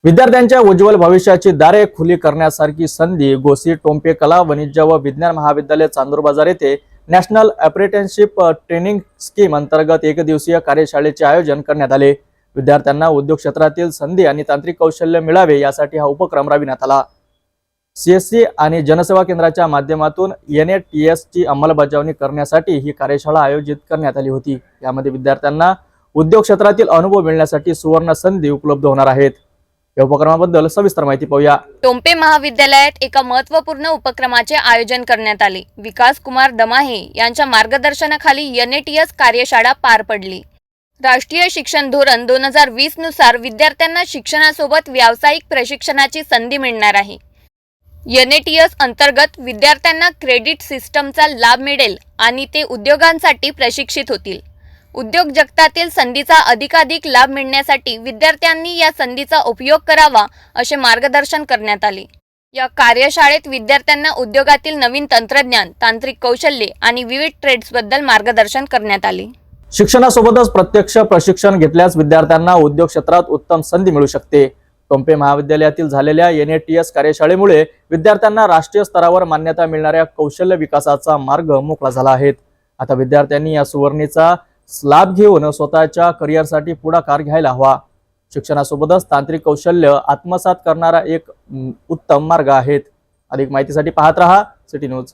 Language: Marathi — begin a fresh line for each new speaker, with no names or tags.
विद्यार्थ्यांच्या उज्ज्वल भविष्याची दारे खुली करण्यासारखी संधी गोसी टोम्पे कला वाणिज्य व विज्ञान महाविद्यालय चांदूर बाजार येथे नॅशनल अप्रेंटिसशिप ट्रेनिंग स्कीम अंतर्गत एक दिवसीय कार्यशाळेचे आयोजन करण्यात आले। विद्यार्थ्यांना उद्योग क्षेत्रातील संधी आणि तांत्रिक कौशल्य मिळावे यासाठी हा उपक्रम राबविण्यात आला। सीएससी आणि जनसेवा केंद्राच्या माध्यमातून NATS ची अंमलबजावणी करण्यासाठी ही कार्यशाळा आयोजित करण्यात आली होती। यामध्ये विद्यार्थ्यांना उद्योग क्षेत्रातील अनुभव मिळण्यासाठी सुवर्ण संधी उपलब्ध होणार आहेत। या उपक्रमाबद्दल सविस्तर माहिती पाहूया।
टोम्पे महाविद्यालयात एका महत्त्वपूर्ण उपक्रमाचे आयोजन करण्यात आले। विकास कुमार दमाहे यांच्या मार्गदर्शनाखाली NATS कार्यशाळा पार पडली। राष्ट्रीय शिक्षण धोरण 2020 नुसार विद्यार्थ्यांना शिक्षणासोबत व्यावसायिक प्रशिक्षणाची संधी मिळणार आहे। NATS अंतर्गत विद्यार्थ्यांना क्रेडिट सिस्टमचा लाभ मिळेल आणि ते उद्योगांसाठी प्रशिक्षित होतील। उद्योग जगतातील संधीचा अधिकाधिक लाभ मिळण्यासाठी विद्यार्थ्यांनी या संधीचा उपयोग करावा असे मार्गदर्शन करण्यात आले। या कार्यशाळेत विद्यार्थ्यांना उद्योगातील नवीन तंत्रज्ञान, तांत्रिक कौशल्ये आणि विविध ट्रेड्सबद्दल मार्गदर्शन करण्यात आले।
शिक्षणासोबतच प्रत्यक्ष प्रशिक्षण घेतल्यास विद्यार्थ्यांना उद्योग क्षेत्रात उत्तम संधी मिळू शकते। टोम्पे महाविद्यालयातील झालेल्या NATS कार्यशाळेमुळे विद्यार्थ्यांना राष्ट्रीय स्तरावर मान्यता मिळणाऱ्या कौशल्य विकासाचा मार्ग मोकळा झाला आहे। आता विद्यार्थ्यांनी या सुवर्णीचा लाभ घेऊन स्वतःच्या करिअरसाठी पुढाकार घ्यायला हवा। शिक्षणासोबतच तांत्रिक कौशल्य आत्मसात करणारा एक उत्तम मार्ग आहे। अधिक माहितीसाठी पाहत रहा सिटी न्यूज।